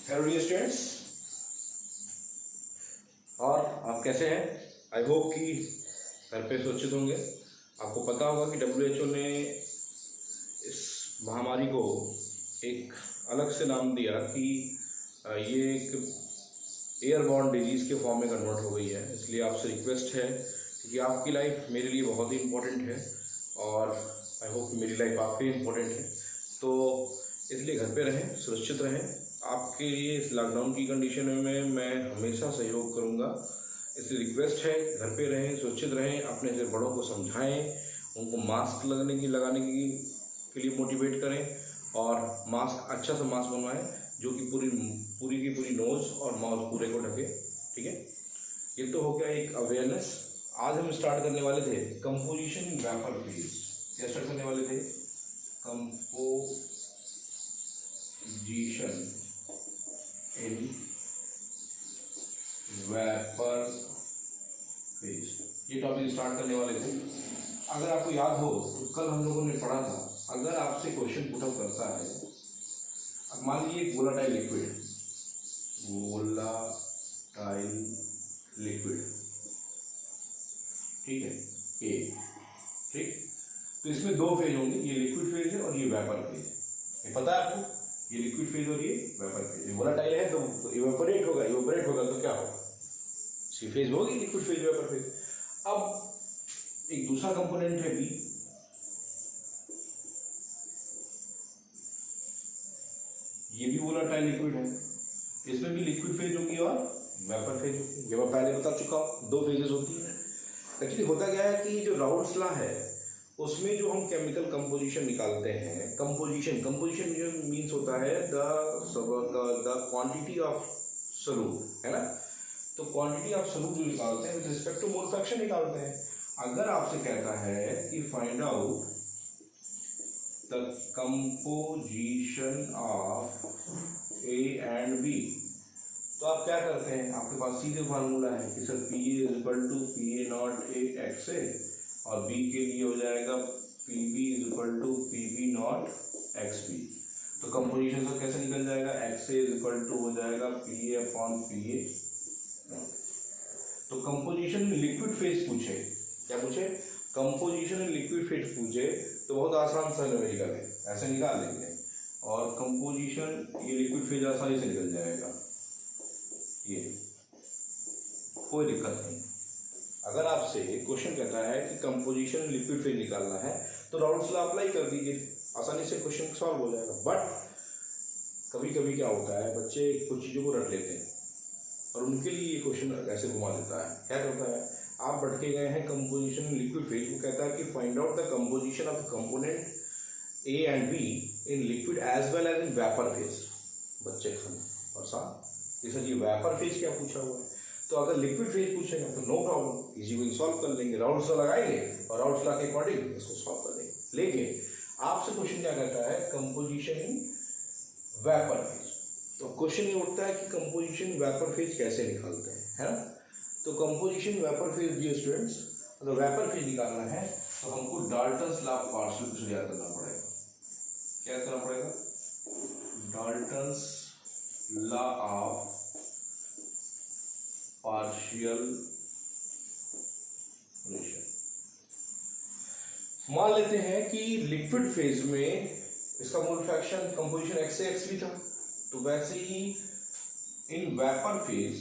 Hello dear students, और आप कैसे हैं? आई होप कि घर पे सुरक्षित होंगे। आपको पता होगा कि WHO ने इस महामारी को एक अलग से नाम दिया कि ये एक एयरबॉर्न डिजीज़ के फॉर्म में कन्वर्ट हो गई है। इसलिए आपसे रिक्वेस्ट है कि आपकी लाइफ मेरे लिए बहुत ही इम्पोर्टेंट है और आई होप कि मेरी लाइफ आपके लिए इम्पोर्टेंट है। तो इसलिए घर पे रहें, सुरक्षित रहें। आपके लिए इस लॉकडाउन की कंडीशन में मैं हमेशा सहयोग करूंगा। इसलिए रिक्वेस्ट है, घर पे रहें, सुरक्षित रहें, अपने से बड़ों को समझाएं, उनको मास्क लगाने के लिए मोटिवेट करें और मास्क अच्छा सा मास्क बनवाएं जो कि पूरी की पूरी नोज़ और माउथ पूरे को ढके। ठीक है, ये तो हो गया एक अवेयरनेस। आज हम स्टार्ट करने वाले थे कंपोजिशन वेपर फेज। क्या स्टार्ट करने वाले थे? कंपोजिशन इन वेपर फेज, ये टॉपिक स्टार्ट करने वाले थे। अगर आपको याद हो तो कल हम लोगों ने पढ़ा था, अगर आपसे क्वेश्चन पुटअप करता है, अब मान लीजिए वोलाटाइल लिक्विड, ठीक है, ठीक। तो इसमें दो फेज होंगे, ये लिक्विड फेज है और ये वेपर फेज है। ये पता है आपको, ये लिक्विड फेज और ये वेपर फेज। वोलाटाइल है तो इवेपोरेट होगा तो क्या होगा? इसकी फेज होगी लिक्विड फेज वेपर फेज। अब एक दूसरा कंपोनेंट है बी, ये भी वोलाटाइल लिक्विड है, इसमें भी लिक्विड फेज होगी और वेपर फेज होगी। ये मैं पहले बता चुका हूँ, दो फेजेस होती है। एक्चुअली होता क्या है कि जो राउल्ट्स लॉ है उसमें जो हम केमिकल कंपोजिशन निकालते हैं, कंपोजिशन मीन्स होता है द क्वांटिटी ऑफ सॉल्यूट, है ना। तो क्वांटिटी ऑफ सॉल्यूट जो निकालते हैं with respect to mole fraction निकालते हैं। अगर आपसे कहता है कि find out the composition of A and B, तो आप क्या करते हैं? आपके पास सीधे फार्मूला है कि sir P is equal to P A naught A x A, और बी के लिए हो जाएगा P B is equal to P B naught x B. तो कंपोजिशन का कैसे निकल जाएगा? X A is equal to हो जाएगा P A upon P A. तो कंपोजिशन में लिक्विड फेज पूछे, क्या पूछे? कंपोजिशन में लिक्विड फेज पूछे तो बहुत आसान सा न्यूमेरिकल है, ऐसे निकाल लेंगे और कंपोजिशन ये लिक्विड फेज आसानी से निकल जाएगा, ये कोई दिक्कत नहीं। अगर आपसे क्वेश्चन कहता है कि कंपोजिशन लिक्विड फेज निकालना है तो राउल्ट्स लॉ अप्लाई कर दीजिए, आसानी से क्वेश्चन सॉल्व हो जाएगा। बट कभी कभी क्या होता है, बच्चे कुछ चीज़ों को रट लेते हैं और उनके लिए ये क्वेश्चन ऐसे घुमा देता है। क्या करता है, आप भटके गए हैं कंपोजिशन लिक्विड फेज, वो कहता है कि find out the composition of the component A and B in liquid as well as in vapour phase. बच्चे खान और साथ ये सर ये वेपर फेज क्या पूछा हुआ है? तो अगर लिक्विड फेज पूछेगा तो no problem, easy way solve कर लेंगे, राउल्ट्स लॉ लगाएंगे और राउल्ट्स लॉ के अकॉर्डिंग इसको सॉल्व कर देंगे। लेकिन आपसे क्वेश्चन क्या कहता है? Composition in vapour phase. तो क्वेश्चन ये उठता है कि कंपोजिशन वेपर फेज कैसे निकालते हैं, है ना। तो composition vapour phase dear students, अगर वेपर फेज निकालना है तो हमको Dalton's law of partial pressure याद करना पड़ेगा। क्या करना पड़ेगा? Dalton's law of partial pressure. मान लेते हैं कि लिक्विड फेज में इसका मोल फ्रैक्शन कंपोजिशन एक्स से एक्स भी था, तो वैसे ही इन वेपर फेज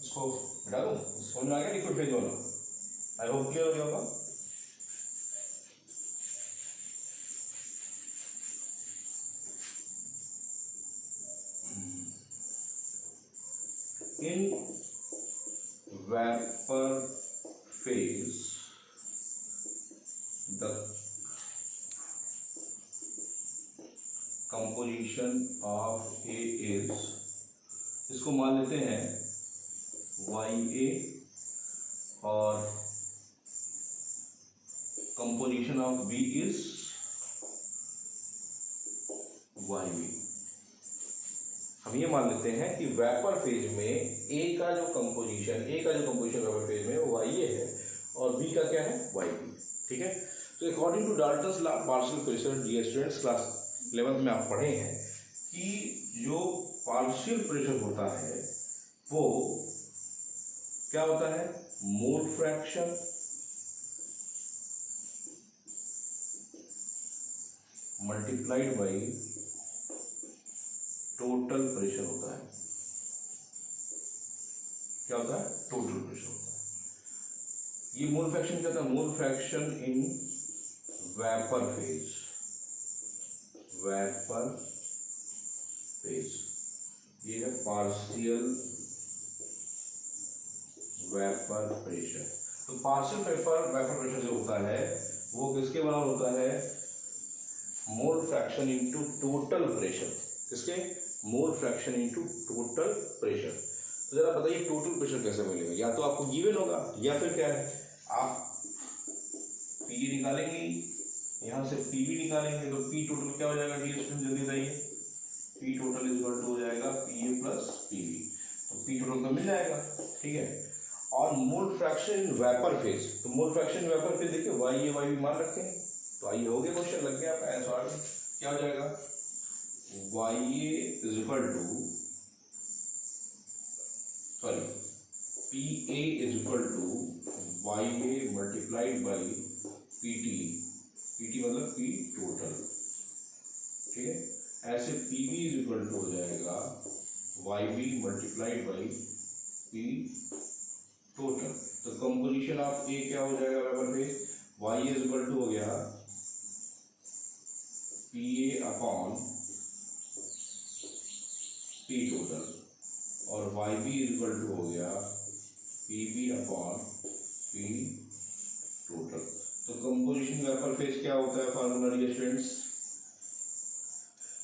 इसको डालूं, समझ में आ गया लिक्विड फेज वाला? आई होप क्लियर हो गया होगा। In vapor phase, the composition of A is, इसको मान लेते हैं YA, और composition of B is YB। हम ये मान लेते हैं कि वेपर फेज में ए का जो कंपोजिशन वेपर फेज में वो YA है और बी का क्या है? YB। ठीक है, तो according to Dalton's law partial pressure, dear students, class 11th में आप पढ़े हैं कि जो पार्शियल प्रेशर होता है वो क्या होता है, mole fraction multiplied by total pressure होता है। क्या होता है, टोटल प्रेशर होता है। ये मोल फ्रैक्शन क्या होता है, mole fraction in vapour phase, vapour phase, ये है पार्शियल वेपर प्रेशर। तो पार्शियल वेपर प्रेशर जो होता है वो किसके बराबर होता है, mole fraction into total pressure. किसके, mole fraction into total pressure. तो जरा बताइए टोटल प्रेशर कैसे मिलेगा, या तो आपको गिवन होगा या फिर क्या है, आप पी निकालेंगे, यहाँ से पी भी निकालेंगे, तो पी टोटल क्या हो जाएगा डियर स्टूडेंट, जल्दी बताइए, P total is equal to हो जाएगा P A plus P B. तो पी टोटल तो मिल जाएगा, ठीक है। और mole fraction in vapour phase, तो mole fraction in vapour phase देखिए वाई ए वाई भी मान रखे हैं, तो आइए हो गया क्वेश्चन, लग गया आपका आंसर। क्या हो जाएगा, y A is equal to, sorry, P A is equal to y A multiplied by P T, P T मतलब पी टोटल, ठीक है। ऐसे P B is equal to हो जाएगा y B multiplied by P total. तो composition of A क्या हो जाएगा vapour phase, Y is equal to हो गया P A upon P total, और y B is equal to हो गया P B upon P total. तो कंपोजिशन वेपर फेज क्या होता है, फार्मूला डियर स्टूडेंट्स,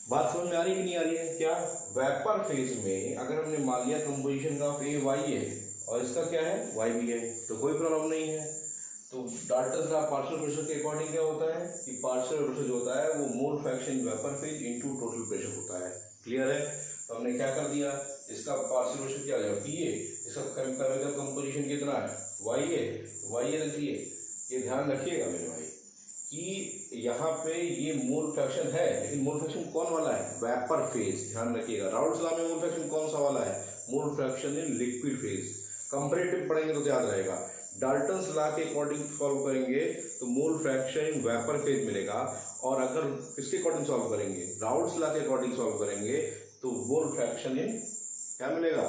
बात समझ में आ रही कि नहीं आ रही है। क्या, वेपर फेज में अगर हमने मान लिया कंपोजिशन का ए वाई है और इसका क्या है वाई बी है, तो कोई प्रॉब्लम नहीं है। तो डाल्टन्स लॉ पार्शियल प्रेशर के अकॉर्डिंग क्या होता है कि पार्शियल प्रेशर जो होता है वो mole fraction vapour phase into total pressure होता है। क्लियर है। तो हमने क्या कर दिया, इसका पार्शियल प्रेशर क्या हो जाएगा पी ए, इसका केमिकल कंपोजिशन कितना है वाई ए रख दिए। ये ध्यान रखिएगा मेरे भाई कि यहाँ पे ये मोल फ्रैक्शन है, लेकिन मोल फ्रैक्शन कौन वाला है, वेपर फेज। ध्यान रखिएगा राउल्ट्स लॉ में मोल फ्रैक्शन कौन सा वाला है, मोल फ्रैक्शन इन लिक्विड फेज। कंपैरेटिव पढ़ेंगे तो याद रहेगा, डाल्टन्स लॉ के अकॉर्डिंग सॉल्व करेंगे तो mole fraction in vapour phase मिलेगा, और अगर किसके अकॉर्डिंग सॉल्व करेंगे, राउल्ट्स लॉ के अकॉर्डिंग सॉल्व करेंगे तो मोल फ्रैक्शन इन क्या मिलेगा,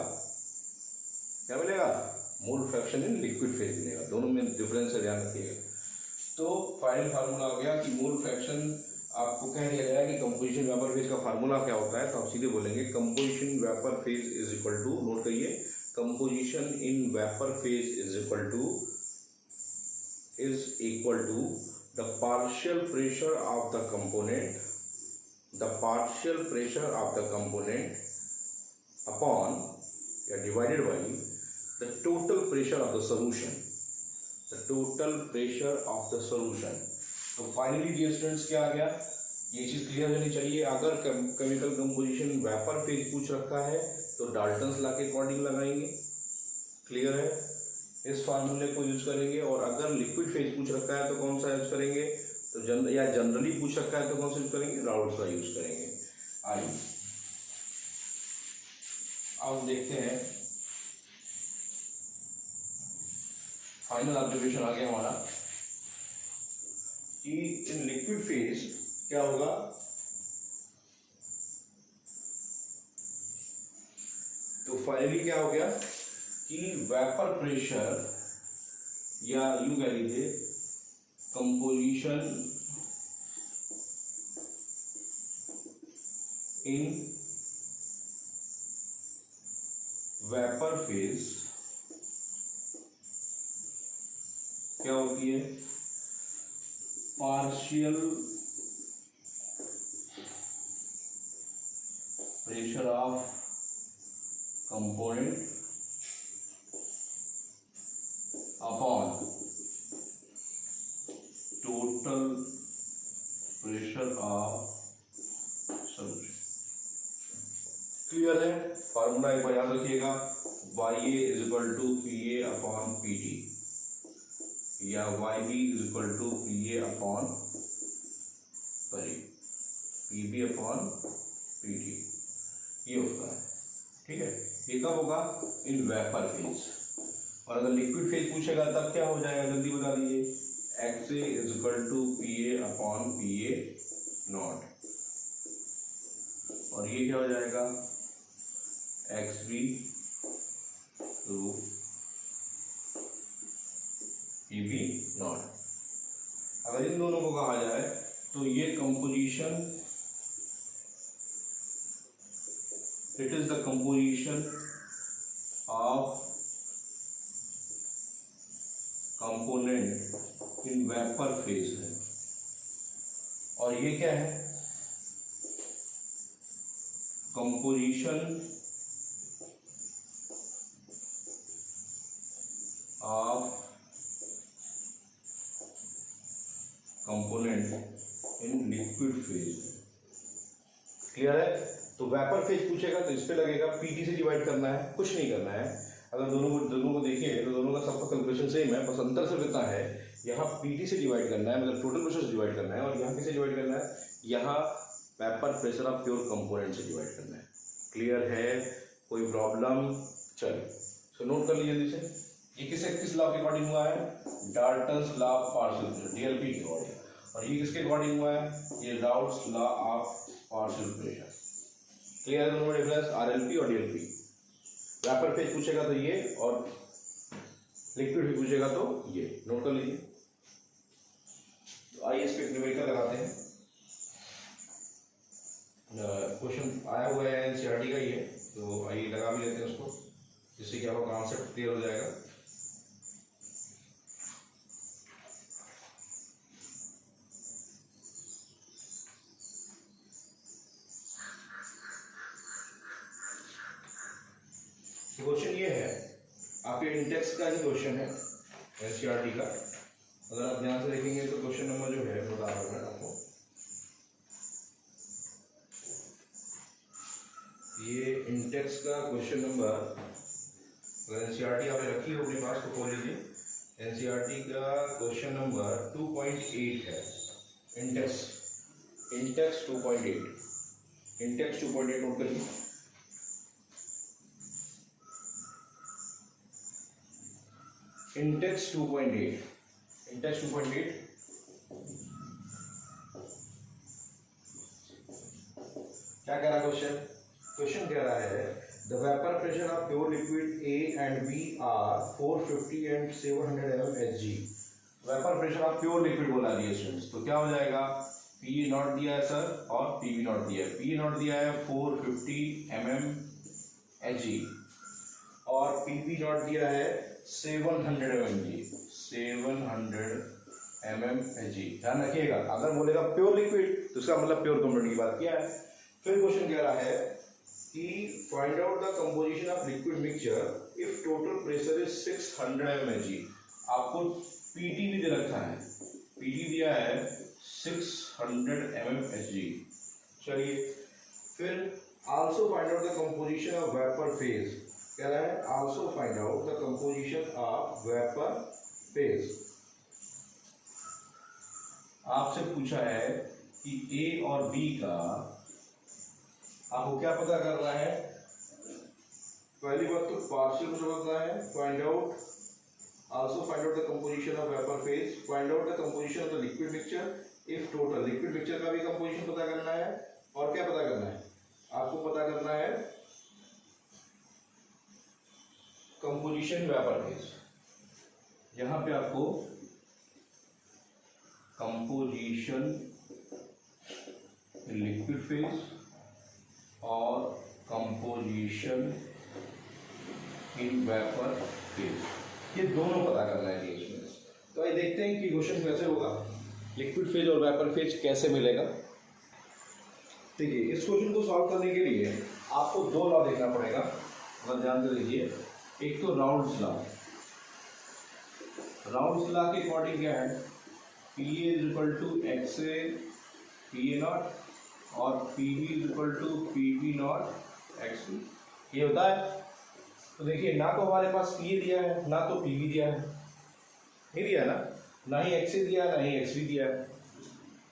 मोल फ्रैक्शन इन लिक्विड फेज मिलेगा। दोनों में डिफरेंस है, ध्यान रखिएगा। तो फाइनल फार्मूला हो गया कि मोल फ्रैक्शन आपको कह दिया गया कि कंपोजिशन वेपर फेज का फार्मूला क्या होता है, तो आप सीधे बोलेंगे composition vapour phase is equal to, note करिए, composition in vapour phase is equal to the partial pressure of the component, upon या divided by the total pressure of the solution, तो फाइनली डियर स्टूडेंट्स क्या आ गया, ये चीज clear होनी चाहिए। अगर केमिकल कंपोजिशन वेपर फेज पूछ रखा है तो डाल्टन्स लॉ के अकॉर्डिंग लगाएंगे, क्लियर है, इस फार्मूले को यूज करेंगे। और अगर लिक्विड फेज पूछ रखा है तो कौन सा यूज करेंगे, तो जनरली पूछ रखा है तो कौन सा यूज करेंगे, राउल्ट्स लॉ यूज करेंगे। आइए अब देखते हैं, फाइनल ऑब्जर्वेशन आ गया हमारा कि इन लिक्विड फेज क्या होगा, तो फाइनली क्या हो गया कि वेपर प्रेशर, या यूं कह लीजिए कंपोजिशन इन वेपर फेज क्या होती है, partial pressure of component upon total pressure of solution. Clear है। फार्मूला एक बार याद रखिएगा, y A is equal to P A upon P T, या y B is equal to P A upon P B upon P T. ये कब होगा? In vapour phase. और अगर लिक्विड फेज पूछेगा तब क्या हो जाएगा, जल्दी बता दीजिए। XA is equal to PA upon PA naught, और ये क्या हो जाएगा? XB to PB naught. अगर इन दोनों को कहा जाए तो ये composition, it is the composition of component in vapour phase है। और ये क्या है? Composition of component in liquid phase. Clear है? तो वेपर फेज पूछेगा तो इस पे लगेगा पीटी से डिवाइड करना है, कुछ नहीं करना है। अगर दोनों को देखिए तो दोनों का सबका कैलकुलेशन सेम है, बस अंतर सिर्फ इतना है, यहाँ पीटी से डिवाइड करना है, मतलब टोटल प्रेशर से डिवाइड करना है, और यहाँ किसे डिवाइड करना है? यहाँ vapour pressure of pure component से डिवाइड करना है। क्लियर है? कोई प्रॉब्लम? चलिए सो नोट कर लीजिए जल्दी से। ये किस लॉ के अकॉर्डिंग हुआ है? Dalton's law of partial pressure, DLP के अकॉर्डिंग। और ये किसके अकॉर्डिंग हुआ है? ये routes law of partial pressure. Clear है दोनों डिफरेंस? आरएलपी और डीएलपी। वेपर फेज पूछेगा तो ये, और लिक्विड फेज पूछेगा तो ये। नोट कर लीजिए। तो आइए इस पे न्यूमेरिकल लगाते हैं। क्वेश्चन आया हुआ है एनसीईआरटी का ही है, तो आइए लगा भी लेते हैं उसको, जिससे क्या होगा, कॉन्सेप्ट क्लियर हो जाएगा। क्वेश्चन ये है, आपके इंटेक्स का ही क्वेश्चन है एनसीईआरटी का। अगर आप ध्यान से देखेंगे तो क्वेश्चन नंबर जो है बता रहा हूं मैं आपको, ये इंटेक्स का क्वेश्चन नंबर, अगर एनसीईआरटी आपने रखी हो अपने पास तो खोल लीजिए। एनसीईआरटी का क्वेश्चन नंबर 2.8 है। इंटेक्स 2.8, इंटेक्स 2.8 नोट करिए। इंटेक्स 2.8, इंटेक्स 2.8 क्या कह रहा है क्वेश्चन? क्वेश्चन कह रहा है the vapour pressure of pure liquid A and B are 450 and 700 mmHg। Vapour pressure of pure liquid बोला दिया स्टूडेंट्स, तो क्या हो जाएगा? P नॉट दिया है सर और PV नॉट दिया है। P नॉट दिया है 450 mmHg और PV नॉट दिया है 700 mmHg, 700 mmHg। ध्यान रखिएगा, अगर बोलेगा प्योर लिक्विड तो इसका मतलब प्योर कंपोनेंट की बात किया है। फिर क्वेश्चन कह रहा है कि find out the composition of liquid mixture if total pressure is 600 mmHg। आपको पीटी भी दे रखा है, पीटी दिया है 600 mmHg। चलिए फिर also find out the composition of vapour phase, कह रहा है also find out the composition of vapour phase. आपसे पूछा है कि ए और बी का आपको क्या पता करना है? पहली बात तो पार्शियल प्रेशर पता है, find out, also find out the composition of vapour phase, find out the composition of the liquid mixture if total, liquid mixture का भी कंपोजिशन पता करना है। और क्या पता करना है? आपको पता करना है कंपोजिशन वेपर फेज। यहां पे आपको कंपोजिशन लिक्विड फेज और कंपोजिशन इन वेपर फेज, ये दोनों पता करना है रिएक्शन। तो आइए देखते हैं कि क्वेश्चन कैसे होगा, लिक्विड फेज और वेपर फेज कैसे मिलेगा। देखिए इस क्वेश्चन को सॉल्व करने के लिए आपको दो लॉ देखना पड़ेगा, अगर ध्यान से देखिए। एक तो राउंड्स लॉ, राउंड्स लॉ के अकॉर्डिंग क्या है? P is equal to XA PA naught और PV is equal to PV naught XB, ये होता है। तो देखिए ना तो हमारे पास PA दिया है ना तो PV दिया है, नहीं दिया ना ही XA दिया ना ही XB दिया है।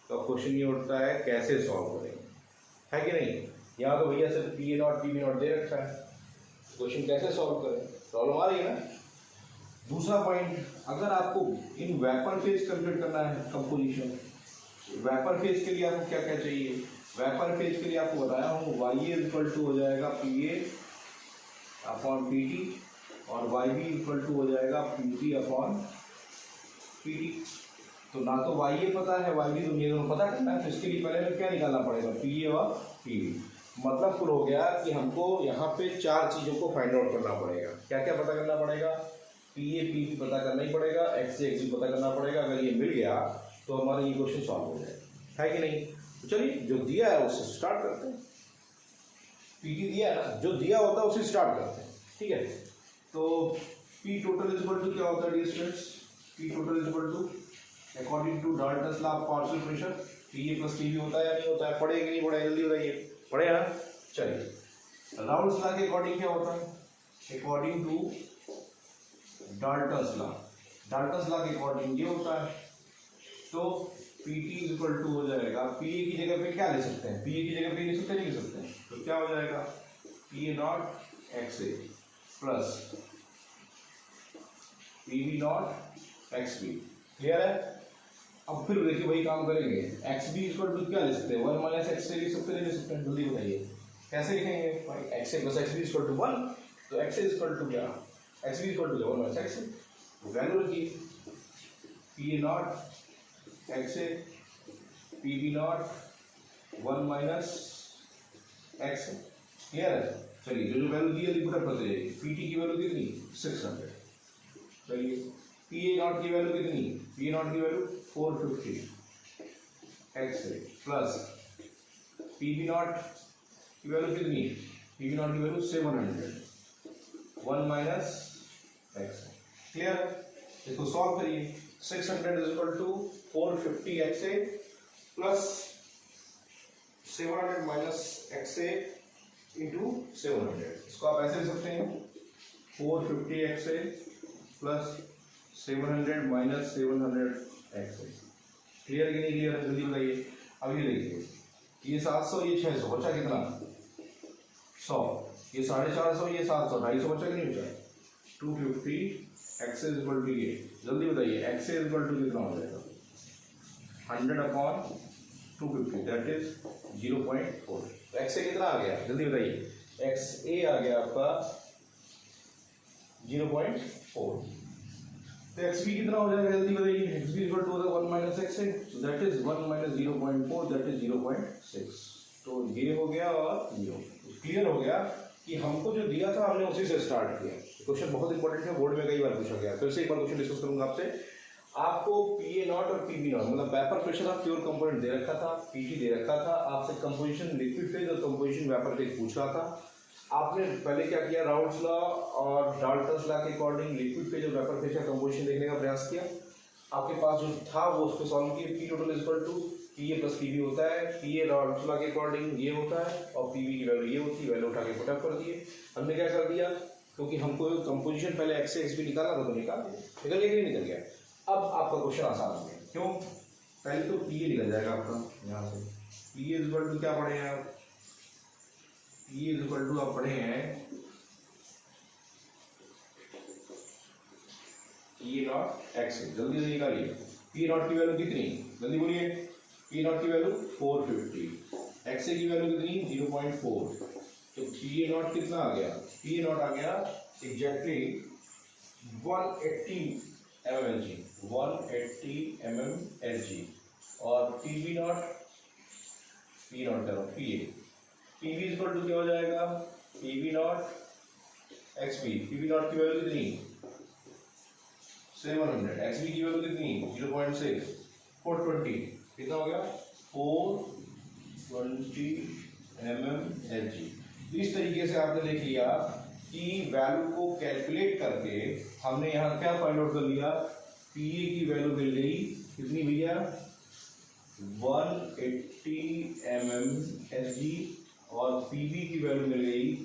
तो क्वेश्चन ये उठता है कैसे सॉल्व करेंगे, है कि नहीं? यहाँ तो भैया सिर्फ PA not PV not they रखा है, क्वेश्चन कैसे सॉल्व करें, प्रॉब्लम आ रही है ना। दूसरा पॉइंट, अगर आपको इन वेपर फेज कंप्लीट करना है कंपोजिशन, वेपर फेज के लिए आपको क्या क्या चाहिए, वेपर फेज के लिए आपको बताया हूँ वाई ए इक्वल टू हो जाएगा P A upon P T और वाई बी इक्वल टू हो जाएगा P T upon P T. तो ना तो वाई ए पता है वाई बी, तो ये दोनों पता करना है, तो इसके लिए पहले हमें क्या निकालना पड़ेगा, पी ए और पी बी। मतलब फिर हो गया कि हमको यहाँ पे चार चीज़ों को फाइंड आउट करना पड़ेगा। क्या क्या पता करना पड़ेगा, पी ए पी बी पता करना ही पड़ेगा, एक्स ए एक्स बी पता करना पड़ेगा। अगर ये मिल गया तो हमारा ये क्वेश्चन सॉल्व हो जाएगा, है कि नहीं। तो चलिए जो दिया है उससे स्टार्ट करते हैं। पी टी दिया है ना, जो दिया होता है उसे स्टार्ट करते हैं, ठीक है। तो P total is equal to क्या होता है dear students, P total is equal to according to Dalton's law of partial pressure P A plus P B होता है या नहीं होता है, पढ़े कि नहीं पढ़े, जल्दी बताइए, पढ़े ना। चलिए राउल्स लॉ के अकॉर्डिंग क्या होता है, according to Dalton's law, Dalton's law के अकॉर्डिंग ये होता है। तो P T is equal to हो जाएगा, पी ए की जगह पे क्या ले सकते हैं, पी ए की जगह पे ले सकते हैं, नहीं ले सकते हैं, तो क्या हो जाएगा P A naught x A plus P B naught x B. Clear है। अब फिर देखिए वही काम करेंगे, एक्स बी इक्वल टू क्या ले सकते हैं, वन माइनस एक्स ए ले सकते हैं, नहीं ले सकते हैं, जल्दी बताइए कैसे लिखेंगे भाई, x A plus x B equal to one, तो एक्स ए इक्वल टू क्या, x B equal to one minus x A, तो वैल्यू रखिए P A naught x A P B naught one minus x A. Clear है। चलिए जो value दी है put करते जाइए, पी टी की वैल्यू कितनी 600, चलिए पी ए नॉट की वैल्यू कितनी, पी ए नॉट की value 450 X A plus P B naught की वैल्यू कितनी, पी बी नॉट की value 700 one minus X. Clear. इसको सॉल्व करिए, 600 is equal to 450 X A plus 700 minus x A into 700। इसको आप ऐसे लिख सकते हैं 450 X A plus 700 minus 700 X A. Clear कि नहीं क्लियर है, जल्दी बताइए। अब ये देखिए, ये 700 ये 600 बचा कितना 100, ये 450 ये 700 250 बचा कि नहीं बचा 250 एक्स इज इक्वल टू ये, जल्दी बताइए एक्स इज इक्वल टू कितना हो जाएगा 100 अपॉन 250 दैट इज 0.4। तो एक्स ए कितना आ गया, जल्दी बताइए, एक्स ए आ गया आपका 0.4। तो एक्स बी कितना हो जाएगा, जल्दी बताइए, X B equal to one minus x A, that is 1 minus 0.4 that is 0.6। तो ये हो गया और ये हो गया। क्लियर हो गया कि हमको जो दिया था हमने उसी से स्टार्ट किया। क्वेश्चन बहुत इंपॉर्टेंट है, बोर्ड में कई बार पूछा गया। फिर से एक बार क्वेश्चन डिस्कस करूंगा आपसे। आपको पी ए नॉट और पी बी नॉट मतलब vapour pressure of pure component दे रखा था, पी टी दे रखा था, आपसे कंपोजिशन लिक्विड फेज और कंपोजिशन वेपर फेज पूछ रहा था। आपने पहले क्या किया, राउल्स लॉ और डाल्टन्स लॉ के अकॉर्डिंग लिक्विड फेज और वेपर फेज का कंपोजिशन देखने का प्रयास किया। आपके पास जो था वो उसको सॉल्व किया। P total is equal to P A plus P B होता है, पी ए राउल्स लॉ के अकॉर्डिंग ये होता है और पी बी की वैल्यू ये होती है, वैल्यू उठा के पुटअप कर दिए। हमने क्या कर दिया, क्योंकि हमको कंपोजिशन पहले एक्स से एक्स बी निकाला था तो निकाल दिया, निकल गया कि नहीं निकल गया। अब आपका क्वेश्चन आसान हो गया, क्यों, पहले तो पी ए निकल जाएगा आपका यहाँ से। P A is equal to क्या पढ़े हैं आप, पी इज इक्वल टू आप पढ़े हैं पी नॉट एक्स, जल्दी जल्दी निकालिए। पी नॉट की वैल्यू कितनी, जल्दी बोलिए, पी नॉट की वैल्यू 450, एक्स की वैल्यू कितनी 0.4, तो पी नॉट कितना आ गया, पी नॉट आ गया एग्जैक्टली 180 mmHg, 180 mmHg। और P B naught, P naught करो P A, P B equal to क्या हो जाएगा, P B naught x B, P B naught की वैल्यू कितनी 700, एक्स बी की वैल्यू कितनी 0.6, 420, कितना हो गया 420 mmHg। इस तरीके से आपने देख लिया कि वैल्यू को कैलकुलेट करके हमने यहाँ क्या फाइंड आउट कर लिया, पी ए की वैल्यू मिल गई कितनी भैया 180 mmHg और पी बी की वैल्यू मिल गई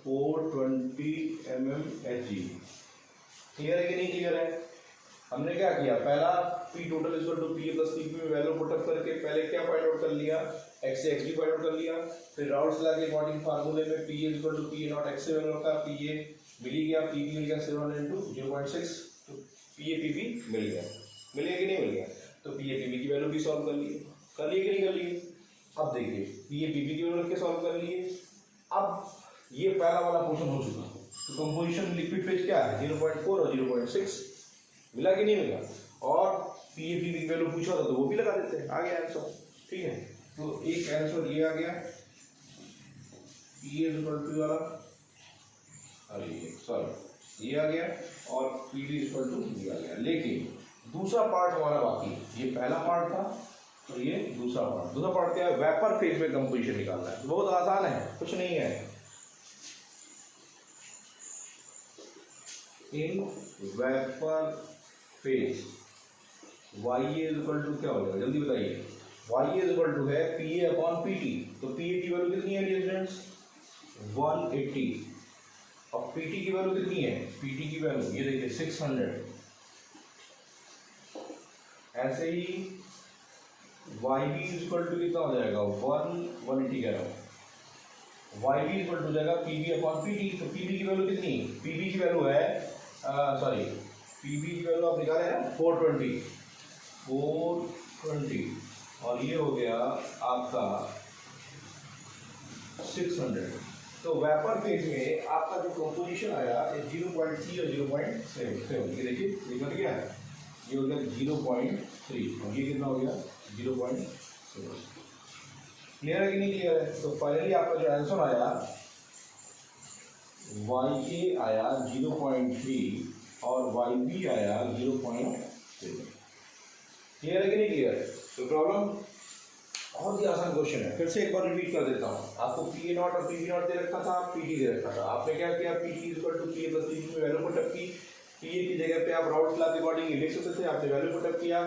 420 mmHg। क्लियर है कि नहीं क्लियर है। हमने क्या किया, पहला P total equal to P A plus P B में वैल्यू पुटअप करके पहले क्या फाइंड आउट कर लिया, एक्स से एक्स भी फाइंड आउट कर लिया। फिर राउल्स लॉ के अकॉर्डिंग फार्मूले में P A equal to P A naught X से वैल्यू का पी ए मिल गया, पी बी मिल गया 700 इंटू 0.6, तो पी ए पी बी मिल गया कि नहीं मिल गया? तो पी ए पी बी की वैल्यू भी सॉल्व कर लिए कि नहीं कर लिए? अब देखिए पी ए पी बी की वैल्यू रख के सॉल्व कर लिए। अब ये पहला वाला पोर्शन हो चुका, तो कंपोजिशन लिक्विड फेज क्या है 0.4 और 0.6 मिला कि नहीं मिला? और पी ए पी बी की वैल्यू पूछा था तो वो भी लगा देते हैं, आ गया आंसर। ठीक है, तो एक आंसर ये आ गया पी ए इक्वल टू वाला, अरे सॉरी ये आ गया, और पी बी इक्वल टू ये आ गया। लेकिन दूसरा पार्ट हमारा बाकी, ये पहला पार्ट था तो ये दूसरा पार्ट क्या है? वेपर फेज में कंपोजिशन निकालना है। बहुत आसान है, कुछ नहीं है। In vapour phase Y is equal to क्या हो जाएगा, जल्दी बताइए। वाई इज इक्वल टू है P A upon P T, तो पी ए की वैल्यू कितनी है स्टूडेंट्स 180, और पी टी की वैल्यू कितनी है? पी टी की वैल्यू ये देखिए 600। ऐसे ही y B is equal to कितना हो जाएगा 180 कह रहा हूँ, वाई बी इक्वल टू जाएगा P B upon P T, तो पी बी की वैल्यू कितनी? पी बी की वैल्यू है सॉरी पी बी की वैल्यू आप निकाले हैं 420, और ये हो गया आपका 600। तो वेपर फेज में आपका जो कंपोजिशन आया 0.3 और 0.7, ये देखिए ये बन गया, ये हो गया 0.3 और ये कितना हो गया 0.7। क्लियर है कि नहीं क्लियर है? तो फाइनली आपका जो आंसर आया वाई ए आया 0.3 और वाई बी आया 0.7। क्लियर है कि नहीं क्लियर? तो प्रॉब्लम बहुत ही आसान क्वेश्चन है। फिर से एक बार रिपीट कर देता हूँ। आपको पी ए नॉट और पी बी नॉट दे रखा था, पी टी दे रखा था। आपने क्या किया, P T equal to P A plus P B में वैल्यू को टप की। पी ए की जगह पे आप राउल्स लॉ के अकॉर्डिंग लिख सकते थे, आपने वैल्यू को टप किया।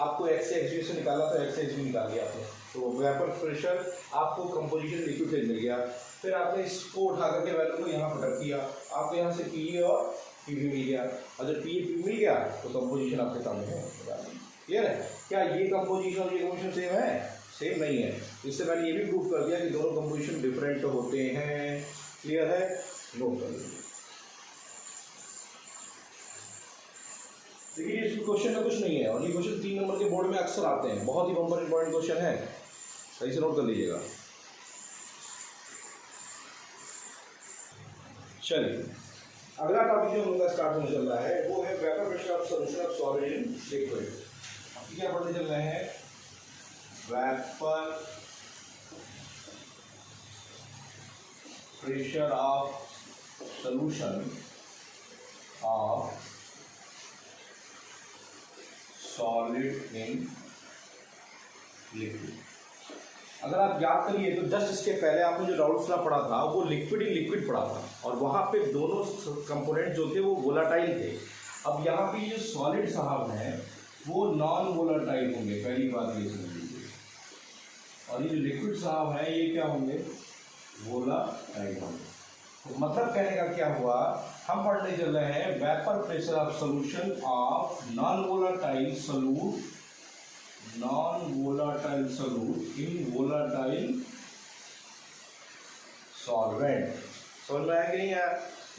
आपको एक्स से एक्स बी से निकाला था, एक्स से एक्स बी निकाल दिया आपने, तो वेपर प्रेशर आपको कंपोजिशन लिक्विड फेज मिल गया। फिर आपने इसको उठा करके वैल्यू को यहाँ पर टप किया, आपको यहाँ से पी ए और पी बी मिल गया। और जब पी ए पी बी मिल गया तो कंपोजिशन आपके सामने है। क्लियर है? क्या ये कंपोजिशन और ये कंपोजिशन सेम है? सेम नहीं है। इससे मैंने ये भी प्रूव कर दिया कि दोनों कंपोजिशन डिफरेंट होते हैं। क्लियर है? नोट कर लीजिए। देखिए इस क्वेश्चन में कुछ नहीं है, और ये क्वेश्चन 3 नंबर के बोर्ड में अक्सर आते हैं, बहुत ही बम्पर इंपॉर्टेंट क्वेश्चन है, सही से नोट कर लीजिएगा। चलिए अगला टॉपिक जो हमारा स्टार्ट होने चल रहा है वो है vapour pressure of solution of solid in liquid. अब क्या पढ़ने चल रहे हैं? Vapour pressure of solution of solid in liquid. अगर आप याद करिए तो जस्ट इसके पहले आपने जो राउल्स लॉ पढ़ा था वो लिक्विड इन लिक्विड पढ़ा था, और वहाँ पे दोनों कंपोनेंट जो थे वो वोलाटाइल थे। अब यहाँ पे जो सॉलिड साहब हैं वो नॉन वोलाटाइल होंगे, पहली बात ये समझ लीजिए। और ये जो लिक्विड साहब हैं ये क्या होंगे? वोलाटाइल होंगे। तो मतलब कहने का क्या हुआ, हम पढ़ने चल रहे हैं vapour pressure of solution of non volatile solute in volatile solvent. समझ में आया कि नहीं आया?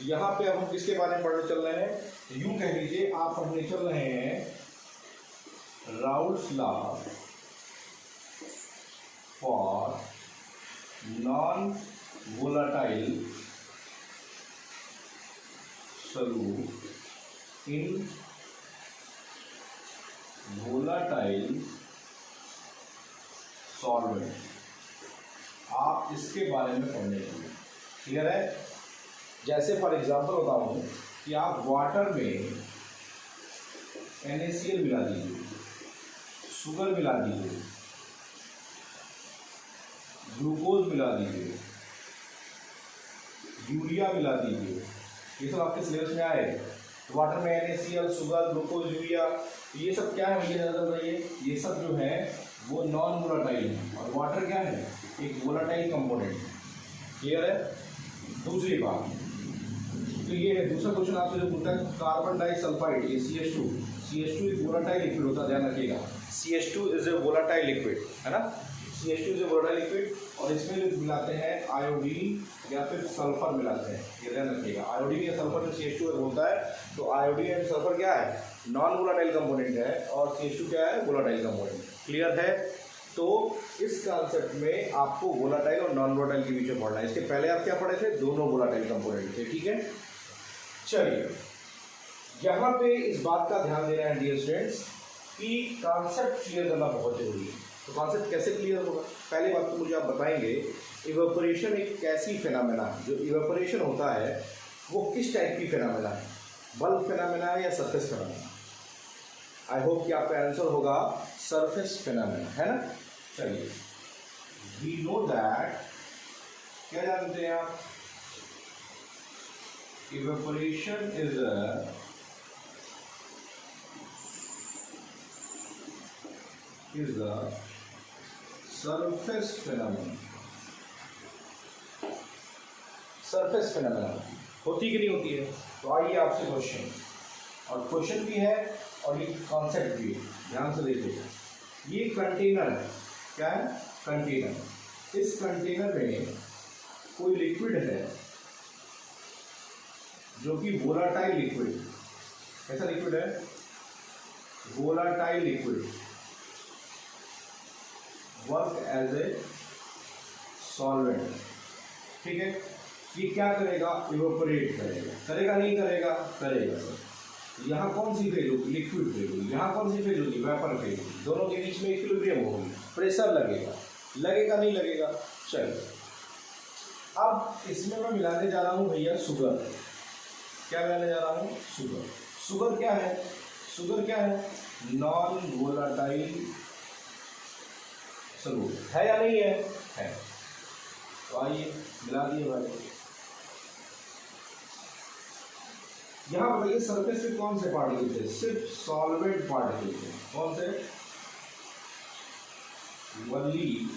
यहाँ पे अब हम किसके बारे में पढ़ने चल रहे हैं? यूं कह लीजिए आप पढ़ने चल रहे हैं Raoult's law for non volatile solute in volatile solvent. आप इसके बारे में पढ़ने चाहिए। क्लियर है? जैसे फॉर एग्जांपल बताऊं कि आप वाटर में NaCl मिला दीजिए, शुगर मिला दीजिए, ग्लूकोज मिला दीजिए, यूरिया मिला दीजिए, ये सब आपके सिलेबस में आए। वाटर में NaCl, शुगर, ग्लूकोज, यूरिया, ये सब क्या है मुझे नजर बताइए? ये सब जो है वो नॉन वोलाटाइल है, और वाटर क्या है? एक वोलाटाइल कंपोनेंट। क्लियर है? दूसरी बात तो ये है, दूसरा क्वेश्चन आपसे जो पूछता है कार्बन डाइसल्फाइड, ये CH2 एक वोलाटाइल लिक्विड होता है, ध्यान रखिएगा। CH2 is a volatile liquid, है ना? CH2 से वोलेटाइल लिक्विड, और इसमें जो मिलाते हैं आयोडीन या फिर सल्फर मिलाते हैं, ये ध्यान रखिएगा। आयोडीन या सल्फर में CH2 होता है, तो आयोडीन एंड सल्फर क्या है, नॉन वोलेटाइल कंपोनेंट है, और CH2 क्या है, वोलेटाइल कंपोनेंट। क्लियर है? तो इस कॉन्सेप्ट में आपको वोलेटाइल और नॉन वोलेटाइल के बीच में पढ़ना है। इसके पहले आप क्या पढ़े थे, दोनों वोलेटाइल कंपोनेंट थे। ठीक है, चलिए यहाँ पे इस बात का ध्यान देना है डियर स्टूडेंट्स कि कॉन्सेप्ट क्लियर करना बहुत जरूरी है। तो कॉन्सेप्ट कैसे क्लियर होगा, पहली बात तो मुझे आप बताएंगे इवेपोरेशन एक कैसी फिनोमेना है, जो इवेपोरेशन होता है वो किस टाइप की फिनोमेना है, बल्क फिनोमेना है या सरफेस फिनोमेना। आई होप कि आपका आंसर होगा सरफेस फिनोमेना, है ना। चलिए, वी नो दैट, क्या जानते हैं आप, evaporation is a surface phenomenon। Surface phenomena होती कि नहीं होती है। तो आइए आपसे क्वेश्चन, और क्वेश्चन भी है और ये कॉन्सेप्ट भी है, ध्यान से देखिएगा। ये कंटेनर है, क्या है, कंटेनर। इस कंटेनर में कोई लिक्विड है जो कि वोलाटाइल लिक्विड, कैसा लिक्विड है, volatile liquid, work as a solvent. ठीक है, ये क्या करेगा, इवेपोरेट करेगा, करेगा नहीं करेगा, करेगा सर। यहाँ कौन सी फेज होगी, लिक्विड फेज होगी, यहाँ कौन सी फेज होगी, वेपर फेज होगी। दोनों के बीच में इक्विलिब्रियम होगी, प्रेशर लगेगा, लगेगा नहीं लगेगा। चलो, अब इसमें मैं मिलाने जा रहा हूँ भैया शुगर। क्या मिलाने जा रहा हूँ, शुगर। शुगर क्या है, शुगर क्या है, नॉन वोलाटाइल सॉल्यूट है या नहीं है, है। तो आइए मिला दिए भाई। यहां बताइए सरफेस पे कौन से पार्टिकल थे, सिर्फ सॉल्वेंट पार्टिकल थे। कौन से, वली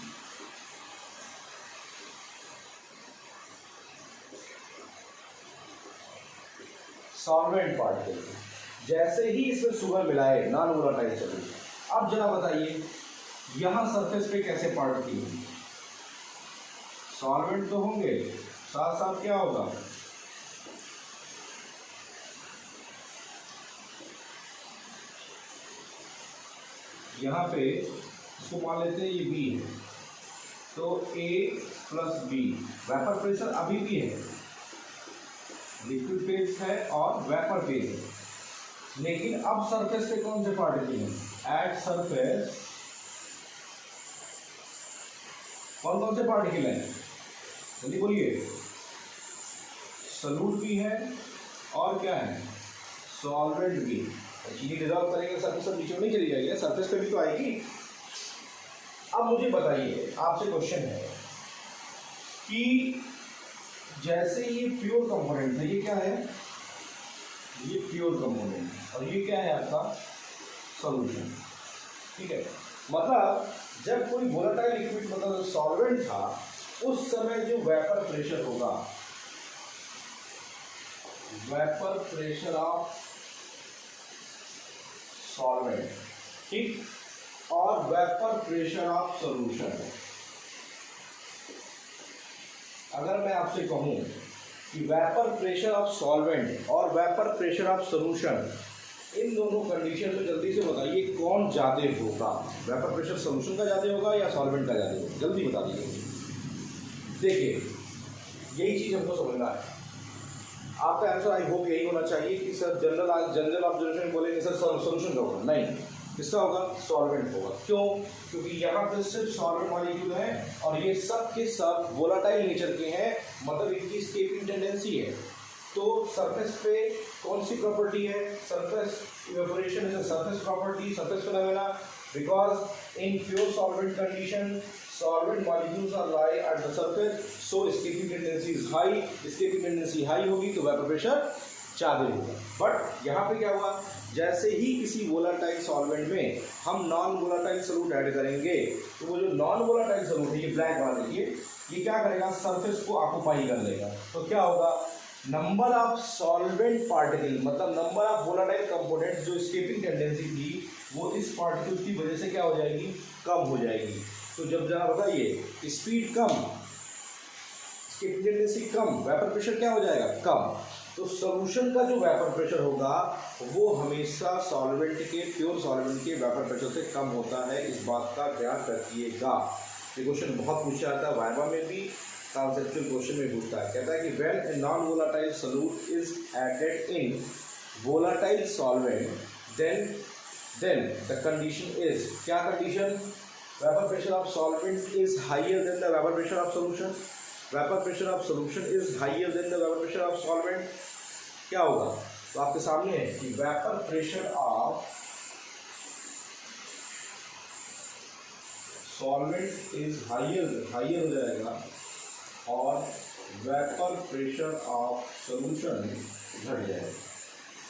सॉल्वेंट पार्टिकल थे। जैसे ही इसमें शुगर मिलाए, नॉन वोलाटाइल सॉल्यूट। अब जरा बताइए यहां सरफेस पे कैसे पार्टिकल होंगे, सॉल्वेंट तो होंगे, साथ साथ क्या होगा, यहाँ पे इसको मान लेते हैं ये बी है, तो ए प्लस बी, वेपर प्रेशर अभी भी है, लिक्विड फेज है और वेपर फेज है। लेकिन अब सरफेस पे कौन से पार्टिकल हैं, एट सरफेस कौन कौन से पार्टिकल हैं, जल्दी बोलिए, सॉल्यूट भी है और क्या है, सॉल्वेंट भी। चीनी डिजॉल्व करेंगे सरफेस पर नीचे नहीं चली जाएगी, सरफेस पे भी तो आएगी। अब मुझे बताइए, आपसे क्वेश्चन है कि जैसे ये प्योर कंपोनेंट है, ये क्या है, ये प्योर कंपोनेंट, और ये क्या है आपका सॉल्यूशन। ठीक है, मतलब जब कोई वोलेटाइल लिक्विड मतलब सॉल्वेंट था, उस समय जो वेपर प्रेशर होगा, वेपर प्रेशर ऑफ सॉल्वेंट, ठीक, और वेपर प्रेशर ऑफ सॉल्यूशन। अगर मैं आपसे कहूं कि वेपर प्रेशर ऑफ सॉल्वेंट और वेपर प्रेशर ऑफ सॉल्यूशन, इन दोनों कंडीशन में जल्दी से बताइए कौन ज्यादा होगा, वेपर प्रेशर सॉल्यूशन का ज्यादा होगा या सॉल्वेंट का ज्यादा होगा, जल्दी बता दीजिए। देखिए, यही चीज हमको समझना है। आपका आंसर आई होप यही होना चाहिए कि सर जनरल ऑब्जर्वेशन बोलेंगे सर सॉल्यूशन का होगा, नहीं, किसका होगा, सॉल्वेंट होगा। क्यों, क्योंकि यहाँ पे सिर्फ सॉल्वेंट मॉलिक्यूल है और ये सब के सब वोलाटाइल नेचर के हैं, मतलब इनकी एस्केपिंग टेंडेंसी है। तो सरफेस पे कौन सी प्रॉपर्टी है, surface evaporation is a surface property, surface phenomena, because in pure solvent condition solvent molecules are lie at the surface, so escaping tendency is high, escaping tendency high होगी तो vapour pressure ज़्यादा होगा। But यहाँ पे क्या हुआ, जैसे ही किसी वोलाटाइल सॉल्वेंट में हम नॉन वोलाटाइल सॉल्यूट ऐड करेंगे, तो वो जो नॉन वोलाटाइल सॉल्यूट है, ये ब्लैक वाला देखिए, ये क्या करेगा, सरफेस को ऑक्यूपाई कर लेगा। तो क्या होगा, नंबर ऑफ सॉल्वेंट पार्टिकल, मतलब नंबर ऑफ वोलाटाइल कंपोनेंट्स जो एस्केपिंग टेंडेंसी थी, वो इस पार्टिकल की वजह से क्या हो जाएगी, कम हो जाएगी। तो जब जरा बताइए स्पीड कम, स्केपिंग टेंडेंसी कम, वेपर प्रेशर क्या हो जाएगा कम। तो सॉल्यूशन का जो वेपर प्रेशर होगा वो हमेशा सॉल्वेंट के, प्योर सॉल्वेंट के वेपर प्रेशर से कम होता है, इस बात का ध्यान रखिएगा। ये क्वेश्चन बहुत पूछा जाता है, वाइवा में भी कॉन्सेप्चुअल क्वेश्चन में पूछता है। कहता है कि when a non volatile solute is added in volatile solvent then the condition is, क्या condition, vapour pressure of solvent is higher than the vapour pressure of solution, vapour pressure of solution is higher than the vapour pressure of solvent. क्या होगा, तो आपके सामने है कि vapour pressure of solvent is higher हो जाएगा और वेपर प्रेशर ऑफ सॉल्यूशन घट जाएगा।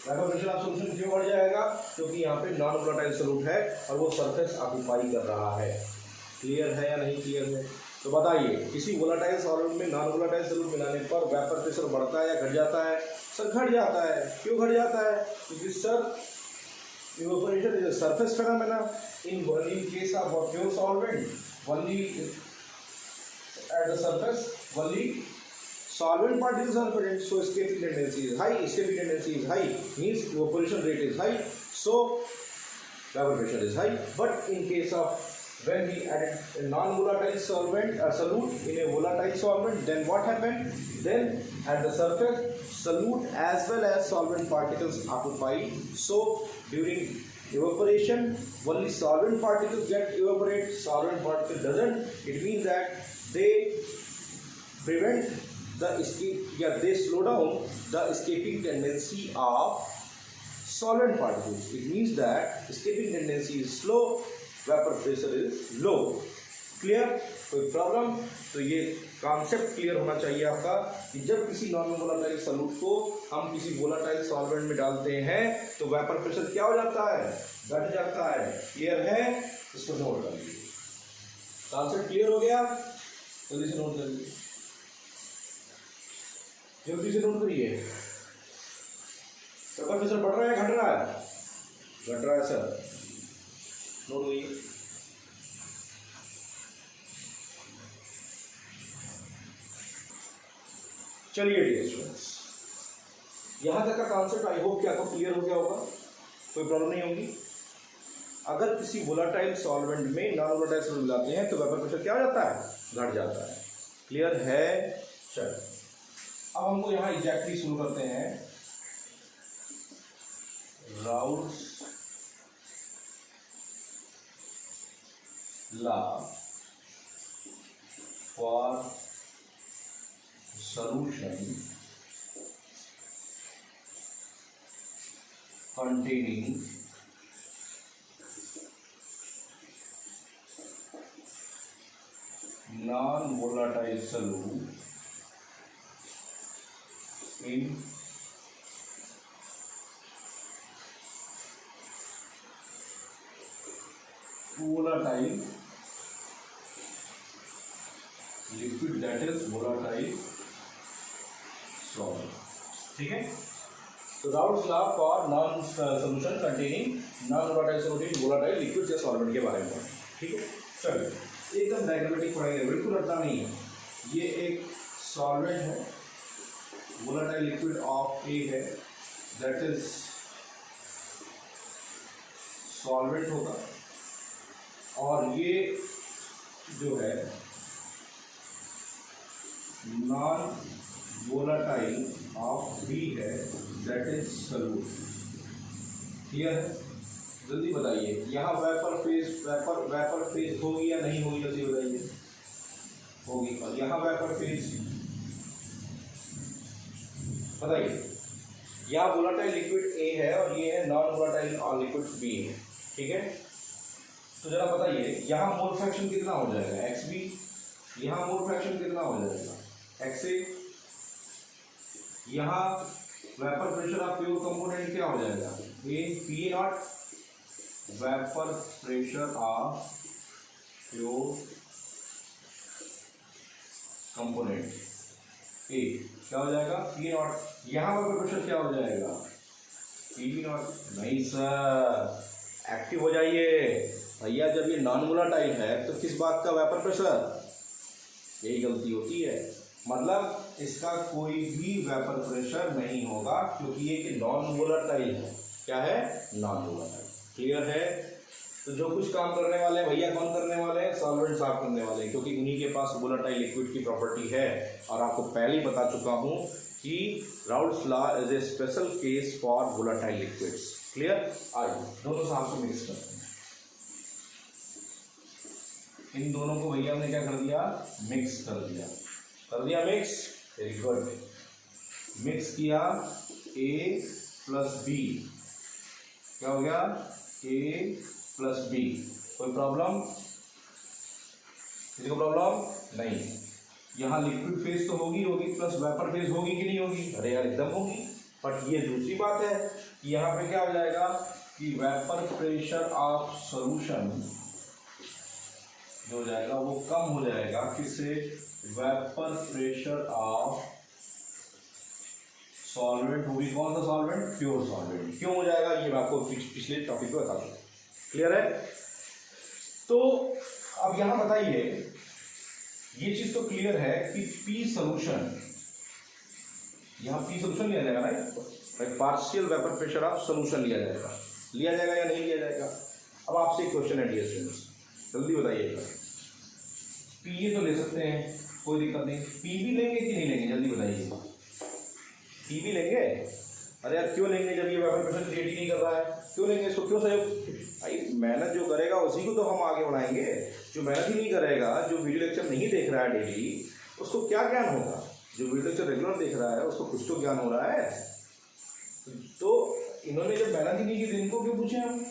वेपर प्रेशर ऑफ सॉल्यूशन क्यों बढ़ जाएगा, क्योंकि यहाँ पे नॉन वोलेटाइल सॉल्यूट है और वो सरफेस ऑक्यूपाई कर रहा है। क्लियर है या नहीं क्लियर है। तो बताइए किसी वोलेटाइल सॉल्वेंट में नॉन वोलेटाइल सॉल्यूट मिलाने पर वेपर प्रेशर बढ़ता है या घट जाता है। सर घट जाता है। क्यों घट जाता है, क्योंकि sir evaporation is a surface phenomena in case of pure solvent only at the surface only solvent particles are present, so escaping tendency is high, escaping tendency is high means evaporation rate is high, so vapor pressure is high. But in case of when we added a non-volatile solvent, a solute in a volatile solvent, then what happened, then at the surface solute as well as solvent particles occupy, so during evaporation only solvent particles get evaporate, solvent particle doesn't. It means that they prevent the escape, yeah, they slow down the escaping tendency of solvent particles. It means that escaping tendency is slow, vapor pressure is low. Clear, कोई problem. तो ये concept clear होना चाहिए आपका कि जब किसी non volatile solute को हम किसी वोलेटाइल सॉल्वेंट में डालते हैं तो वेपर प्रेशर क्या हो जाता है, घट जाता है। क्लियर है, इसको नोट कर लीजिए। कॉन्सेप्ट क्लियर हो गया, जल्दी से नोट कर लीजिए, जल्दी से नोट करिए। वेपर प्रेशर बढ़ रहा है घट रहा है, घट रहा है सर, नोट करिए। चलिए डियर स्टूडेंट्स, यहाँ तक का कॉन्सेप्ट आई होप कि आपको क्लियर हो गया होगा, कोई प्रॉब्लम नहीं होगी। अगर किसी वोलेटाइल सॉल्वेंट में नॉन वोलेटाइल सॉल्वेंट मिलाते हैं तो वेपर प्रेशर क्या हो जाता है, घट जाता है। क्लियर है। चल अब हमको यहाँ एग्जैक्टली शुरू करते हैं। Raoult's law for solution containing non-volatile solute in volatile liquid, that is volatile solvent। ठीक है, तो Raoult's law for non solution containing non volatile solute in volatile liquid या सॉल्वेंट के बारे में। ठीक है, चलिए एकदम डायग्रामेटिक पढ़ाएंगे, बिल्कुल रटना नहीं है। ये एक सॉल्वेंट है, वोलेटाइल लिक्विड ऑफ ए है, दैट इज सॉल्वेंट होगा, और ये जो है नॉन वोलेटाइल ऑफ बी है, दैट इज सॉल्यूट। क्लियर है, जल्दी बताइए यहाँ वेपर फेज होगी या नहीं होगी, जल्दी बताइए। होगी। और यहाँ वेपर फेज बताइए, यहाँ वोलेटाइल लिक्विड ए है और ये है नॉन वोलेटाइल लिक्विड बी है। ठीक है, तो जरा बताइए यहाँ मोल फ्रैक्शन कितना हो जाएगा, एक्स बी। यहाँ मोल फ्रैक्शन कितना हो जाएगा, एक्स ए। यहाँ vapour pressure of pure component क्या हो जाएगा, A P not. Vapour pressure of pure component ए क्या हो जाएगा, पी नॉट। यहाँ वेपर प्रेशर क्या हो जाएगा, पी नॉट। नहीं सर, एक्टिव हो जाइए, भैया जब ये नॉन वोलेटाइल है तो किस बात का वेपर प्रेशर, यही गलती होती है। मतलब इसका कोई भी वेपर प्रेशर नहीं होगा क्योंकि ये नॉन वोलेटाइल है। क्या है? Non volatile. क्लियर है? तो जो कुछ काम करने वाले हैं भैया, कौन करने वाले हैं? सॉल्वेंट साफ करने वाले हैं, क्योंकि उन्हीं के पास वोलेटाइल लिक्विड की प्रॉपर्टी है। और आपको पहले ही बता चुका हूं कि Raoult's law is a special case for volatile liquids. Clear? आइए दोनों साफ को मिक्स करते हैं। इन दोनों को भैया हमने क्या कर दिया? मिक्स कर दिया। कर दिया मिक्स, वेरी गुड। मिक्स किया A प्लस B, क्या हो गया? A plus B। कोई प्रॉब्लम? किसी को प्रॉब्लम नहीं? यहाँ लिक्विड फेज तो होगी प्लस वेपर फेज होगी कि नहीं होगी? अरे यार एकदम होगी। बट ये दूसरी बात है कि यहाँ पे क्या हो जाएगा कि वेपर प्रेशर ऑफ सॉल्यूशन जो हो जाएगा वो कम हो जाएगा। किससे? Vapour pressure of solvent. वो भी कौन सा सॉल्वेंट? Pure solvent. क्यों हो जाएगा ये मैं आपको पिछले टॉपिक पे बता दूँ। क्लियर है? तो अब यहां बताइए, ये चीज तो क्लियर है कि पी सोल्यूशन, यहां पी सोल्यूशन लिया जाएगा right, partial vapour pressure of solution लिया जाएगा या नहीं लिया जाएगा? अब आपसे एक क्वेश्चन है डियर स्टूडेंट्स, जल्दी बताइएगा। पी ये तो ले सकते हैं, कोई दिक्कत नहीं। पी भी लेंगे कि नहीं लेंगे? जल्दी बताइए। पी भी लेंगे? अरे यार क्यों लेंगे जब ये वेपर प्रेशर क्रिएट ही नहीं कर रहा है? क्यों लेंगे इसको? क्यों सहयोग? भाई मेहनत जो करेगा उसी को तो हम आगे बढ़ाएंगे। जो मेहनत ही नहीं करेगा, जो वीडियो लेक्चर नहीं देख रहा है डेली, उसको क्या ज्ञान होगा? जो वीडियो लेक्चर रेगुलर देख रहा है उसको कुछ तो ज्ञान हो रहा है। तो इन्होंने जब मेहनत ही नहीं की तो इनको क्यों पूछे हम?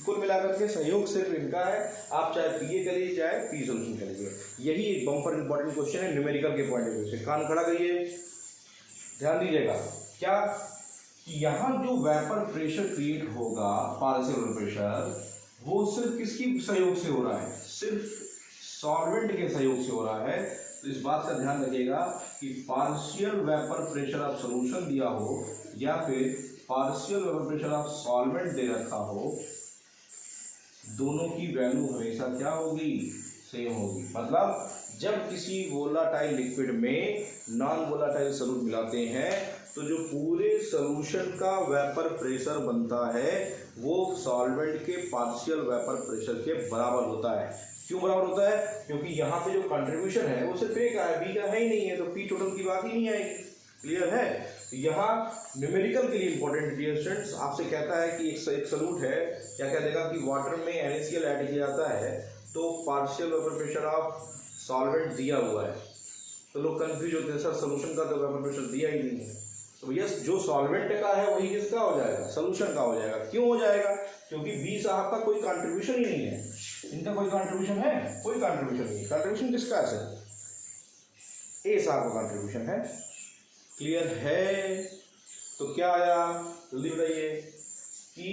कुल मिलाकर के सहयोग सिर्फ इनका है। आप चाहे पीए करिए चाहे पी सोल्यूशन करिए, यही एक बम्पर इंपॉर्टेंट क्वेश्चन है न्यूमेरिकल के पॉइंट ऑफ व्यू से। कान खड़ा करिए, ध्यान दीजिएगा। क्या कि यहाँ जो वेपर प्रेशर क्रिएट होगा, पार्शियल वेपर प्रेशर, वो सिर्फ किसकी सहयोग से हो रहा है? सिर्फ सॉल्वेंट के सहयोग से हो रहा है। तो इस बात का ध्यान रखिएगा कि partial vapour pressure of solution दिया हो या फिर partial vapour pressure of solvent दे रखा हो, दोनों की वैल्यू हमेशा क्या होगी? सेम होगी। मतलब जब किसी वोलाटाइल लिक्विड में नॉन वोलाटाइल सॉल्यूट मिलाते हैं तो जो पूरे सॉल्यूशन का वेपर प्रेशर बनता है वो सॉल्वेंट के पार्शियल वेपर प्रेशर के बराबर होता है। क्यों बराबर होता है? क्योंकि यहाँ पे जो कंट्रीब्यूशन है वो सिर्फ A का है, B का है ही नहीं है, तो P टोटल की बात ही नहीं आएगी। क्लियर है? यहाँ न्यूमेरिकल के लिए इंपॉर्टेंट डियर स्टूडेंट्स, आपसे कहता है कि एक सॉल्यूट है, क्या कह देगा कि वाटर में NaCl ऐड किया जाता है तो partial vapour pressure of solvent दिया हुआ है, तो लोग कंफ्यूज होते हैं, सर सॉल्यूशन का तो वेपर प्रेशर दिया ही नहीं है। तो भैया जो सॉल्वेंट का है वही किसका हो जाएगा? सॉल्यूशन का हो जाएगा। क्यों हो जाएगा? क्योंकि बी साहब का कोई कंट्रीब्यूशन ही नहीं है। इनका कोई कंट्रीब्यूशन है? कोई कंट्रीब्यूशन नहीं है। कंट्रीब्यूशन किसका है? सर ए साहब का कंट्रीब्यूशन है। क्लियर है? तो क्या आया? जल्दी बताइए कि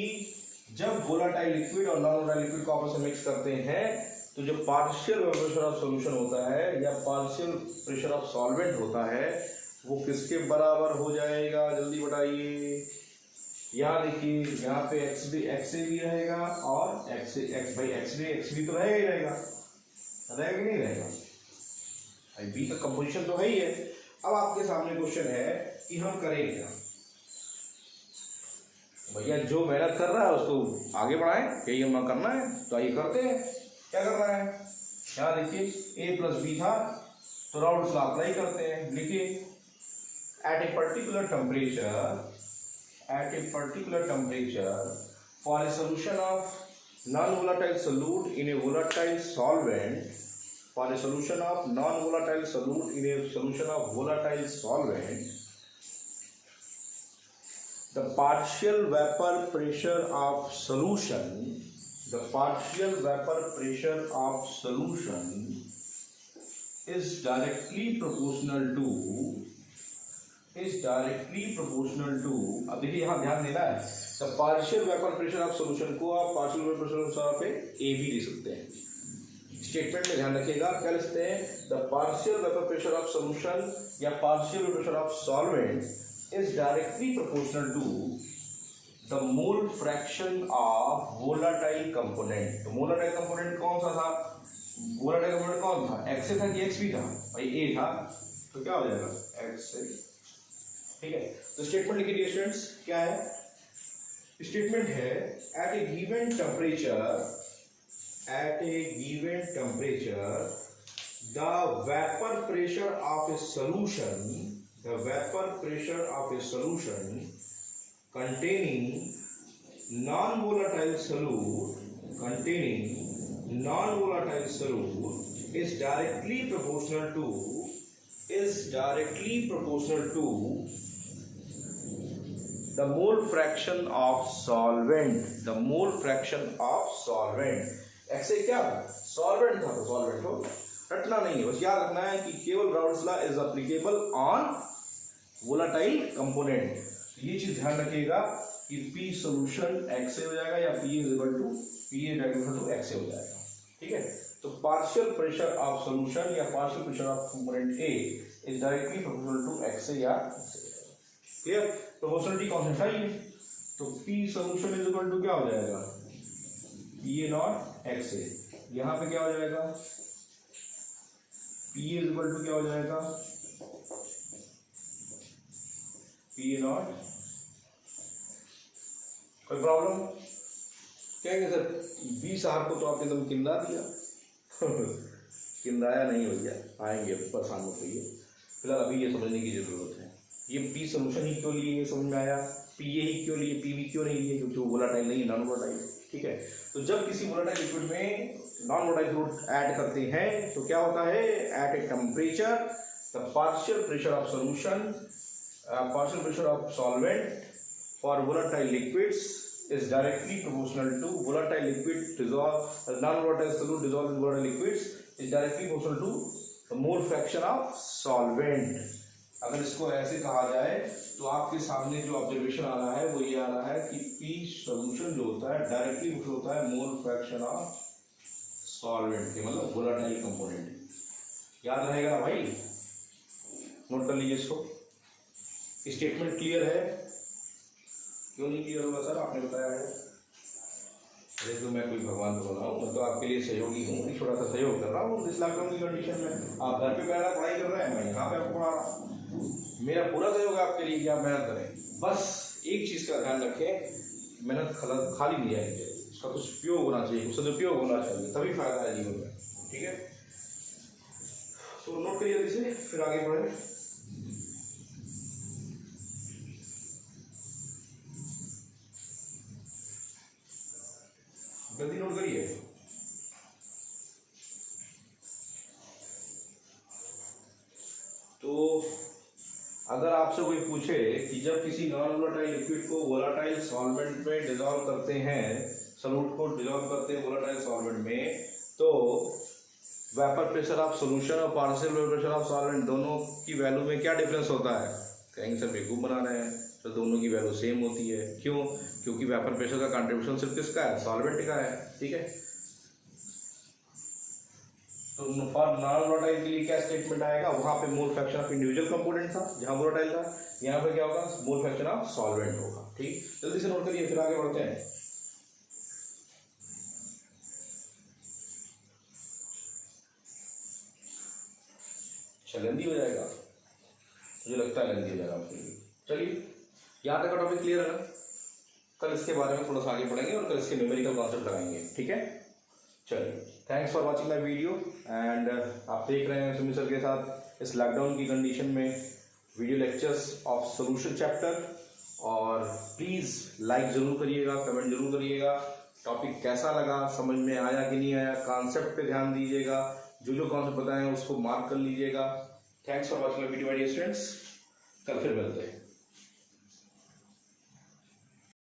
जब वोलाटाइल लिक्विड और नॉन वोलाटाइल लिक्विड को आपस में मिक्स करते हैं तो जो पार्शियल प्रेशर ऑफ सॉल्यूशन होता है या पार्शियल प्रेशर ऑफ सॉल्वेंट होता है वो किसके बराबर हो जाएगा? जल्दी बताइए। यहाँ देखिए, यहाँ पे एक्स भी रहेगा और एक्स भी तो रहेगा ही रहेगा कि नहीं रहेगा? बी का कंपोजिशन तो है ही है। अब आपके सामने क्वेश्चन है कि हम करें क्या? भैया जो मेहनत कर रहा है उसको आगे बढ़ाएं, यही हमें करना है, तो आइए करते हैं। क्या करना है? यहाँ देखिए A प्लस बी था तो राउल्ट्स लॉ अप्लाई करते हैं। लिखिए at a particular temperature for a solution of non-volatile solute in a volatile solvent, for a solution of non-volatile solute in a solution of volatile solvent, the partial vapor pressure of solution is directly proportional to अब देखिए यहाँ ध्यान देना है, the partial vapour pressure of solution को आप partial vapour pressure पे ए भी लिख सकते हैं। स्टेटमेंट में ध्यान रखिएगा, क्या लिखते हैं? The partial vapour pressure of solution या partial vapour pressure of solvent is directly proportional to the mole fraction of volatile component. तो वोलाटाइल कंपोनेंट कौन सा था, वोलाटाइल कंपोनेंट कौन था, एक्स था कि एक्स भी था, भाई ए था, तो क्या हो जाएगा एक्स से। ठीक है, तो स्टेटमेंट लिख लीजिए स्टूडेंट्स, क्या है स्टेटमेंट है, at a given temperature, at a given temperature the vapor pressure of a solution, the vapor pressure of a solution containing non-volatile solute, containing non-volatile solute is directly proportional to the mole fraction of solvent, the mole fraction of solvent। ऐसे क्या solvent था, तो solvent को रटना नहीं है, बस याद रखना है कि केवल Raoult's law is applicable on volatile component. ये चीज ध्यान रखिएगा कि पी सोल्यूशन एक्स से हो जाएगा या P is equal to X से हो जाएगा। ठीक है, तो पार्शियल प्रेशर ऑफ सोल्यूशन या partial pressure of component A is directly proportional to X से या क्लियर। प्रोपोर्शनलिटी कांस्टेंट है, तो P solution is equal to क्या हो जाएगा, पी ए नॉट एक्स से, यहां पे क्या हो जाएगा पी इज इक्वल टू क्या हो जाएगा पी ए नॉट। कोई प्रॉब्लम, कहेंगे सर बी साहब को तो आपने एकदम किंदा दिया किंदाया नहीं हो गया, आएंगे परेशान मत होइए, फिलहाल अभी ये समझने की जरूरत है, ये पी सोल्यूशन ही क्यों लिए, ये समझ में आया, पी ए ही क्यों लिए, पी वी क्यों नहीं लिए, क्योंकि वो वोलाटाइल नहीं, नॉन वोलाटाइल। ठीक है, तो जब किसी वोलाटाइल लिक्विड में नॉन वोलाटाइल फ्लूइड ऐड करते हैं तो क्या होता है, at a temperature the partial pressure of solution, partial pressure of solvent for volatile liquids is directly proportional to volatile liquid dissolve, non-volatile solute dissolved in volatile liquids is directly proportional to the mole fraction of solvent। अगर इसको ऐसे कहा जाए तो आपके सामने जो observation आ रहा है वो ये आ रहा है कि पी सोल्यूशन जो होता है डायरेक्टली होता है मोल फ्रैक्शन ऑफ सॉल्वेंट के, मतलब वोलाटाइल कंपोनेंट। याद रहेगा भाई, नोट कर लीजिए इसको। स्टेटमेंट क्लियर है, क्यों नहीं क्लियर होगा सर, आपने बताया है। अरे तो मैं कोई भगवान तो बना हूँ, मैं तो आपके लिए सहयोगी हूँ, एक छोटा सा सहयोग कर रहा हूँ इस लॉकडाउन की कंडीशन में। आप घर पे बैठा पढ़ाई कर रहे हैं, मैं यहाँ पे आपको पढ़ा रहा हूँ, मेरा पूरा सहयोग है आपके लिए कि आप मेहनत करें। बस एक चीज़ का ध्यान रखें, मेहनत खाली नहीं जानी चाहिए, उसका कुछ उपयोग होना चाहिए, कुछ सदुपयोग होना चाहिए, तभी फायदा है जीवन में। ठीक है, तो नोट करिए जल्दी से, फिर आगे बढ़े। जल्दी नोट करिए। तो अगर आपसे कोई पूछे कि जब किसी नॉन वोलाटाइल लिक्विड को वोलाटाइल सॉल्वेंट में डिसॉल्व करते हैं, सॉल्यूट को डिसॉल्व करते हैं वोलाटाइल सॉल्वेंट में, तो वेपर प्रेशर ऑफ सॉल्यूशन और पार्शियल प्रेशर ऑफ सॉल्वेंट दोनों की वैल्यू में क्या डिफरेंस होता है, कहेंगे सर बेवकूफ बना रहे हैं, तो दोनों की वैल्यू सेम होती है। क्यों, क्योंकि वेपर प्रेशर का कंट्रीब्यूशन सिर्फ किसका है, सॉल्वेंट का है। ठीक है, तो फॉर नॉन वोलाटाइल के लिए क्या स्टेटमेंट आएगा, वहां पे मोल फ्रैक्शन ऑफ इंडिविजुअल कंपोनेंट था जहां वोलाटाइल था, यहाँ पे क्या होगा, मोल फ्रैक्शन ऑफ सॉल्वेंट होगा। ठीक, जल्दी से नोट करिए, फिर आगे बढ़ते हैं। लेंदी हो जाएगा, मुझे लगता है लेंदी हो जाएगा आपके लिए। चलिए, यहाँ तक का टॉपिक क्लियर है ना, कल इसके बारे में थोड़ा सा आगे पढ़ेंगे और कल इसके न्यूमेरिकल कॉन्सेप्ट लगाएंगे। ठीक है, चलिए, thanks for watching my video and आप देख रहे हैं सुमित सर के साथ इस लॉकडाउन की कंडीशन में video lectures of solution chapter. और प्लीज़ लाइक ज़रूर करिएगा, कमेंट जरूर करिएगा, टॉपिक कैसा लगा, समझ में आया कि नहीं आया, कॉन्सेप्ट पे ध्यान दीजिएगा, जो कॉन्सेप्ट बताए हैं उसको मार्क कर लीजिएगा। Thanks for watching my video my dear students, कल फिर मिलते हैं।